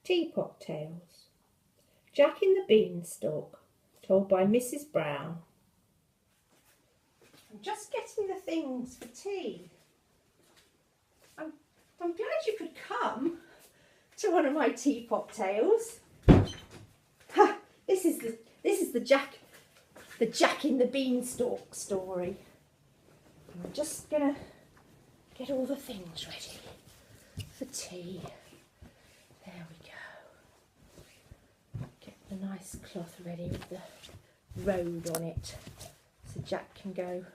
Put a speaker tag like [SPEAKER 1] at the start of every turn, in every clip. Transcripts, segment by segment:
[SPEAKER 1] Teapot Tales. Jack in the Beanstalk, told by Mrs. Brown. I'm just getting the things for tea. I'm glad you could come to one of my teapot tales. Ha! This is the Jack in the Beanstalk story. I'm just gonna get all the things ready for tea. There we go. Get the nice cloth ready with the road on it, so Jack can go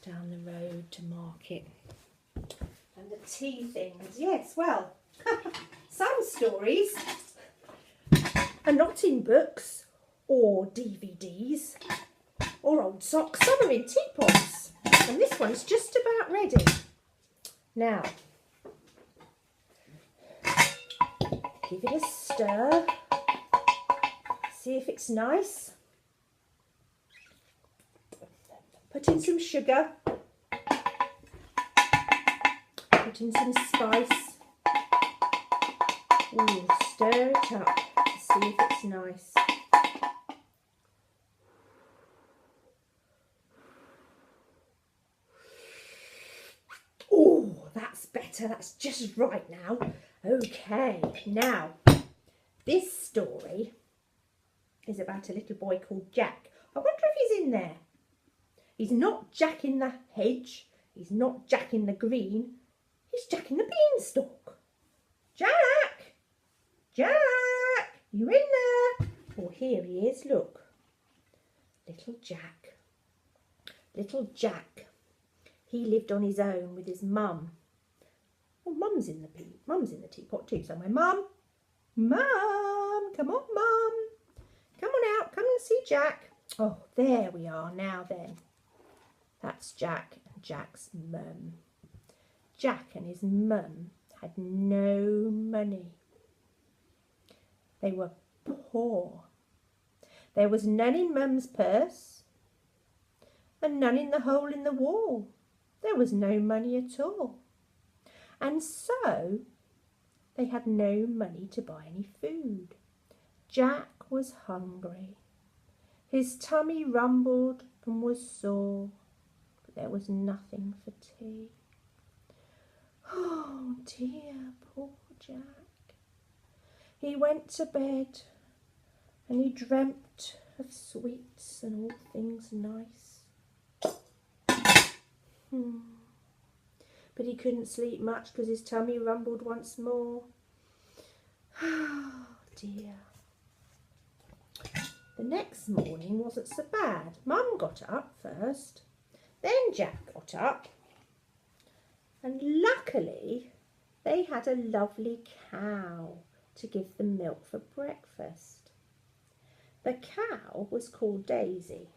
[SPEAKER 1] down the road to market. And the tea things, yes, well, some stories are not in books or DVDs or old socks. Some are in teapots, and this one's just about ready. Now, give it a stir, see if it's nice. Put in some sugar, put in some spice. Ooh, stir it up to see if it's nice. Oh, that's better. That's just right now. Okay, now this story is about a little boy called Jack. I wonder if he's in there. He's not Jack in the hedge. He's not Jack in the green. He's Jack in the Beanstalk. Jack! Jack! You in there? Oh, here he is, look. Little Jack. Little Jack. He lived on his own with his mum. Oh, Mum's in the teapot too somewhere. Mum! Mum! Come on, Mum! Come on out. Come and see Jack. Oh, there we are. Now then. That's Jack and Jack's mum. Jack and his mum had no money. They were poor. There was none in Mum's purse and none in the hole in the wall. There was no money at all. And so they had no money to buy any food. Jack was hungry. His tummy rumbled and was sore. There was nothing for tea. Oh dear, poor Jack. He went to bed and he dreamt of sweets and all things nice. But he couldn't sleep much because his tummy rumbled once more. Oh dear. The next morning wasn't so bad. Mum got up first. Then Jack got up, and luckily they had a lovely cow to give them milk for breakfast. The cow was called Daisy.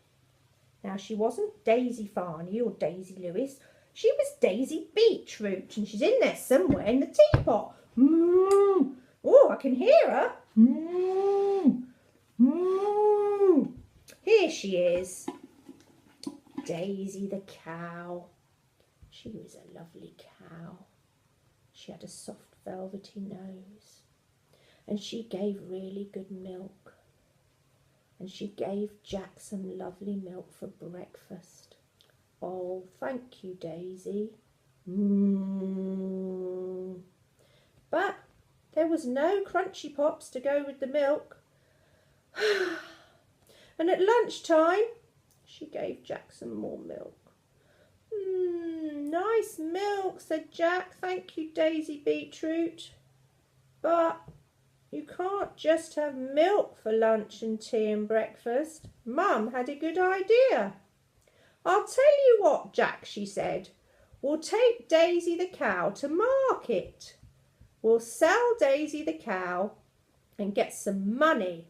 [SPEAKER 1] Now, she wasn't Daisy Farney or Daisy Lewis. She was Daisy Beetroot, and she's in there somewhere in the teapot. Moo! Oh, I can hear her. Moo! Moo! Here she is. Daisy the cow. She was a lovely cow. She had a soft velvety nose, and she gave really good milk, and she gave Jack some lovely milk for breakfast. Oh, thank you, Daisy. But there was no crunchy pops to go with the milk. And at lunchtime she gave Jack some more milk. Nice milk, said Jack. Thank you, Daisy Beetroot. But you can't just have milk for lunch and tea and breakfast. Mum had a good idea. I'll tell you what, Jack, she said. We'll take Daisy the cow to market. We'll sell Daisy the cow and get some money.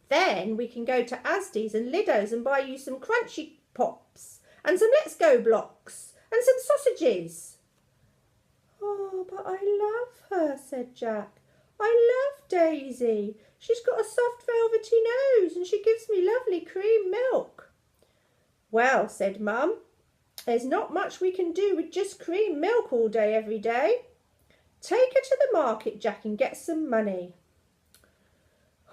[SPEAKER 1] Then we can go to Asda's and Liddo's and buy you some crunchy pops and some Let's Go blocks and some sausages. Oh, but I love her, said Jack. I love Daisy. She's got a soft velvety nose and she gives me lovely cream milk. Well, said Mum, there's not much we can do with just cream milk all day every day. Take her to the market, Jack, and get some money.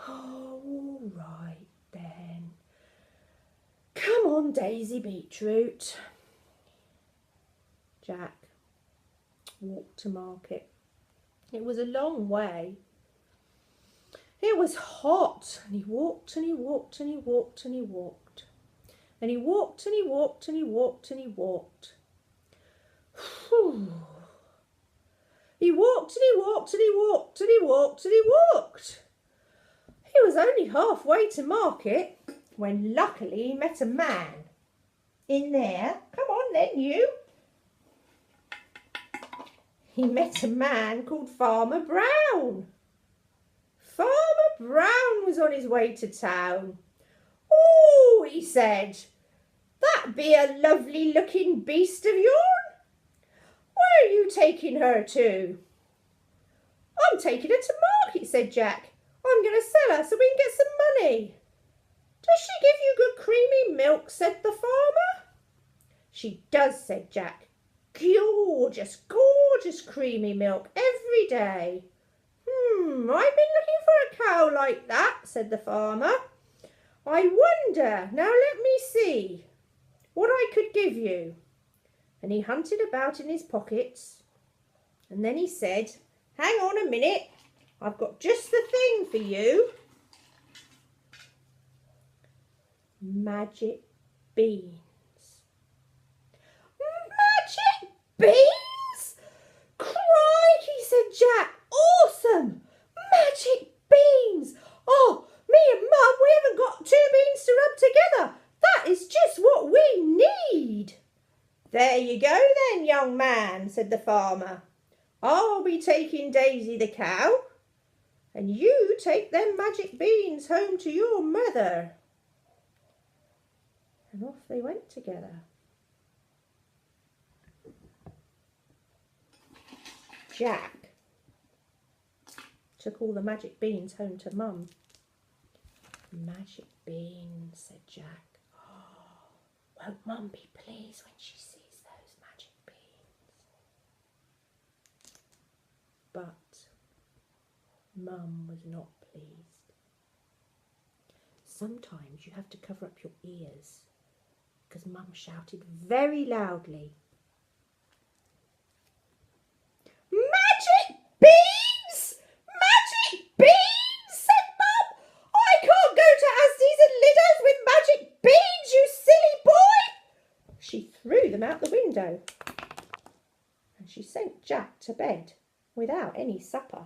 [SPEAKER 1] Oh, all right then. Come on, Daisy Beetroot. Jack walked to market. It was a long way. It was hot, and he walked and he walked and he walked and he walked. And he walked and he walked and he walked and he walked. Whew. He walked and he walked and he walked and he walked and he walked. He was only halfway to market when luckily he met a man. In there, come on then you. He met a man called Farmer Brown. Farmer Brown was on his way to town. "Oh," he said, "that be a lovely looking beast of yourn. Where are you taking her to?" "I'm taking her to market," said Jack. "I'm going to sell her so we can get some money." "Does she give you good creamy milk?" said the farmer. "She does," said Jack. "Gorgeous, gorgeous creamy milk every day." "I've been looking for a cow like that," said the farmer. "I wonder, now let me see what I could give you." And he hunted about in his pockets, and then he said, "Hang on a minute, I've got just the thing for you." Magic beans. "Magic beans? Crikey," said Jack. "Awesome! Magic beans! Oh, me and Mum, we haven't got 2 beans to rub together. That is just what we need." "There you go then, young man," said the farmer. "I'll be taking Daisy the cow, and you take them magic beans home to your mother." And off they went together. Jack took all the magic beans home to Mum. "Magic beans," said Jack. "Oh, won't Mum be pleased when she sees those magic beans?" But Mum was not pleased. Sometimes you have to cover up your ears, because Mum shouted very loudly, "Magic beans! Magic beans!" said Mum. "I can't go to Asda's and Lidl's with magic beans, you silly boy." She threw them out the window, and she sent Jack to bed without any supper.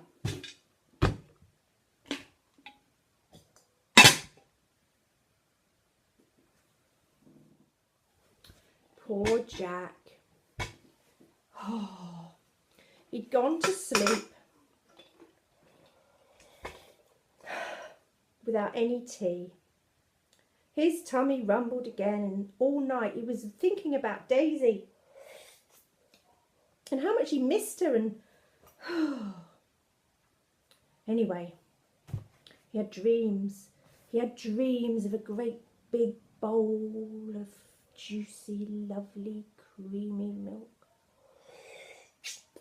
[SPEAKER 1] Poor Jack. Oh, he'd gone to sleep without any tea. His tummy rumbled again, and all night he was thinking about Daisy and how much he missed her. And anyway, he had dreams. He had dreams of a great big bowl of juicy, lovely, creamy milk,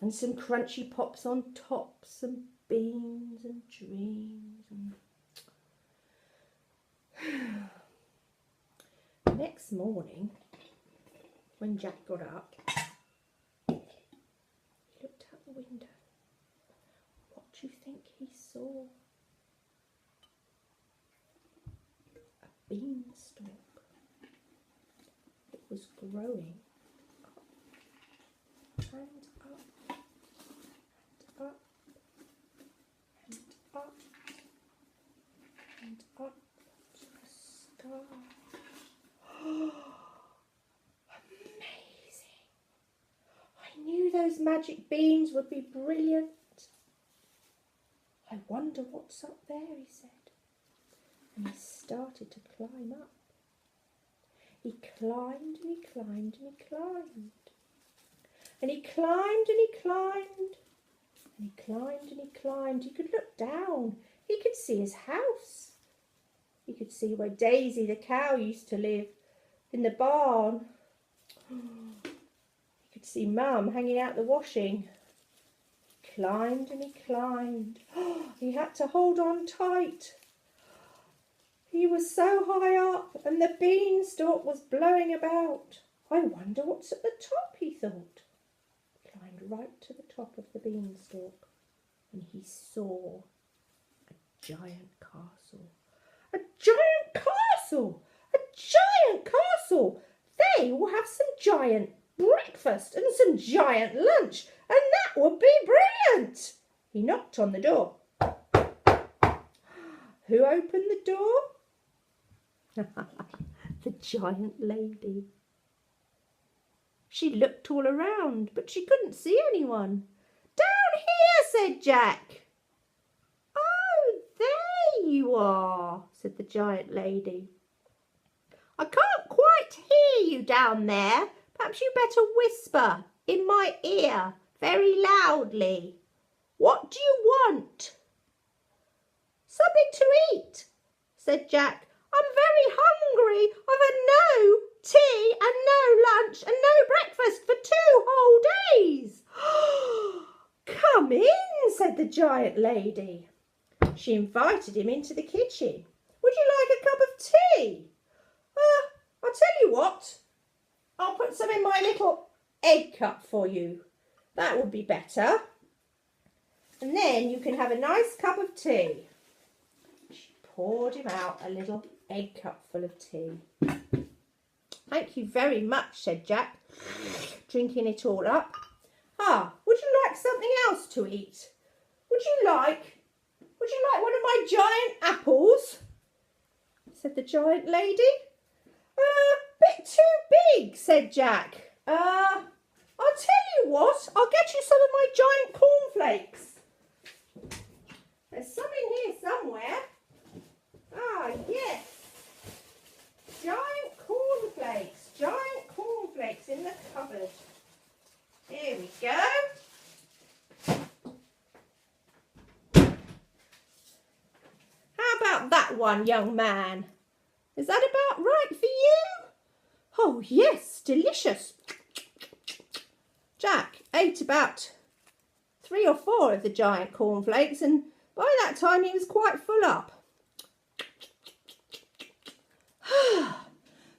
[SPEAKER 1] and some crunchy pops on top, some beans and dreams. And next morning, when Jack got up, he looked out the window. What do you think he saw? A beanstalk. It was growing up and up and up and up and up to the sky. Amazing! I knew those magic beans would be brilliant. "I wonder what's up there," he said, and he started to climb up. He climbed and he climbed and he climbed. And he climbed and he climbed. And he climbed and he climbed. He could look down. He could see his house. He could see where Daisy the cow used to live, in the barn. He could see Mum hanging out the washing. He climbed and he climbed. He had to hold on tight. He was so high up and the beanstalk was blowing about. I wonder what's at the top, he thought. He climbed right to the top of the beanstalk and he saw a giant castle. A giant castle! A giant castle! They will have some giant breakfast and some giant lunch, and that would be brilliant. He knocked on the door. Who opened the door? The giant lady. She looked all around, but she couldn't see anyone. Down here, said Jack. Oh, there you are, said the giant lady. I can't quite hear you down there. Perhaps you better whisper in my ear very loudly. What do you want? Something to eat, said Jack. I'm very hungry. I've had no tea and no lunch and no breakfast for 2 whole days. Come in, said the giant lady. She invited him into the kitchen. Would you like a cup of tea? I'll tell you what. I'll put some in my little egg cup for you. That would be better. And then you can have a nice cup of tea. She poured him out a little egg cup full of tea. Thank you very much, said Jack, drinking it all up. Would you like something else to eat? Would you like one of my giant apples? Said the giant lady. Bit too big, said Jack. I'll tell you what, I'll get you some of my giant cornflakes. There's some in here somewhere. Yes. Giant cornflakes in the cupboard. Here we go. How about that one, young man? Is that about right for you? Oh, yes, delicious. Jack ate about 3 or 4 of the giant cornflakes, and by that time he was quite full up.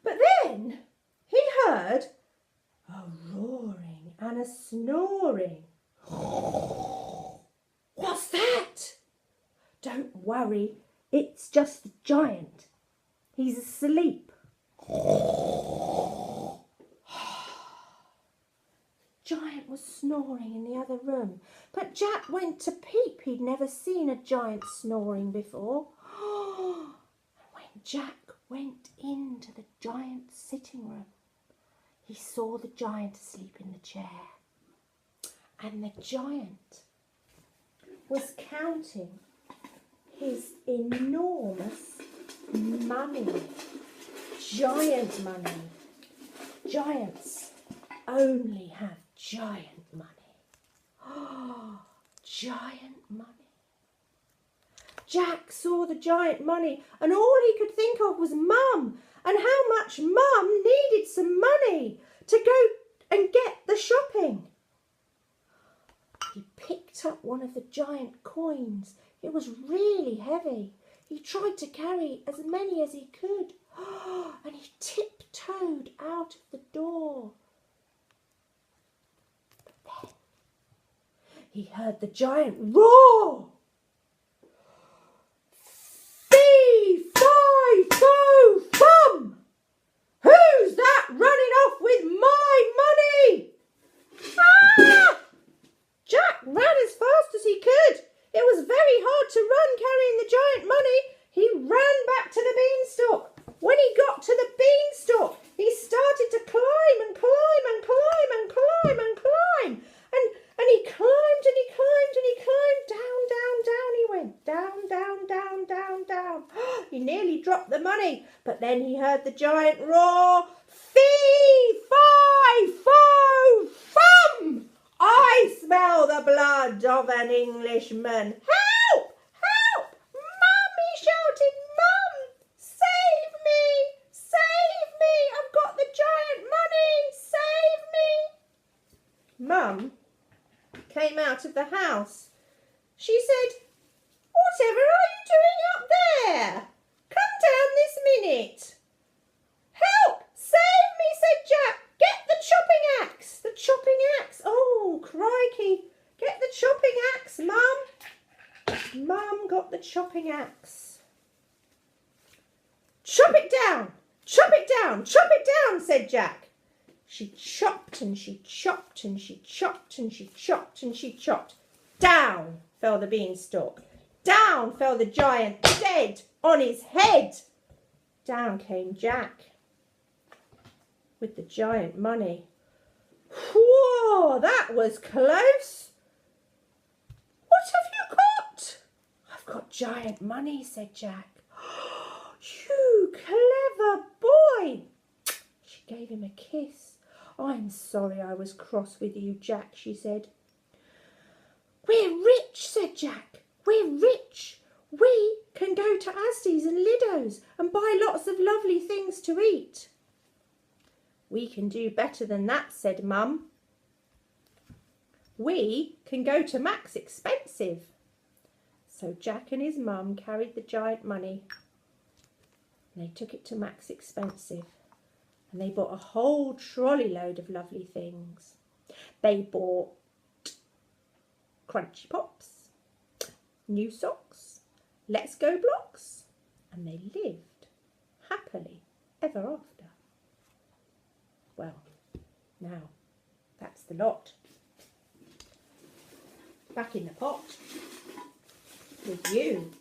[SPEAKER 1] But then he heard a roaring and a snoring. What's that? Don't worry, it's just the giant. He's asleep. Giant was snoring in the other room, but Jack went to peep. He'd never seen a giant snoring before. And when Jack went into the giant's sitting room, he saw the giant asleep in the chair. And the giant was counting his enormous money. Giant money. Giants only have giant money. Giant money. Jack saw the giant money and all he could think of was Mum and how much Mum needed some money to go and get the shopping. He picked up one of the giant coins. It was really heavy. He tried to carry as many as he could, and he tiptoed out of the door. But then he heard the giant roar. Fee, fi, fo, fum! Who's that running off with my money? Ah! Jack ran as fast as he could. It was very hard to run carrying the giant money. He ran back to the beanstalk. When he got to the beanstalk, he started to climb and climb and climb and climb and climb. And he climbed and he climbed and he climbed. Down, down, down he went. Down, down, down, down, down. He nearly dropped the money. But then he heard the giant roar. Fee, fi, fo, fum! I smell the blood of an Englishman. Help! Help! Mum, he shouted. Mum, save me! Save me! I've got the giant money! Save me! Mum came out of the house. She said, whatever are you doing up there? Come down Mum got the chopping axe. Chop it down, chop it down, chop it down, said Jack. She chopped and she chopped and she chopped and she chopped and she chopped. Down fell the beanstalk. Down fell the giant, dead on his head. Down came Jack with the giant money. Whoa, that was close. What have you got? I've got giant money, said Jack. You clever boy. She gave him a kiss. I'm sorry I was cross with you, Jack, she said. We're rich, said Jack. We're rich. We can go to Asda's and Lido's and buy lots of lovely things to eat. We can do better than that, said Mum. We can go to Mac's Expensive. So Jack and his mum carried the giant money and they took it to Mac's Expensive and they bought a whole trolley load of lovely things. They bought Crunchy Pops, new socks, Let's Go blocks, and they lived happily ever after. Well, now that's the lot. Back in the pot with you.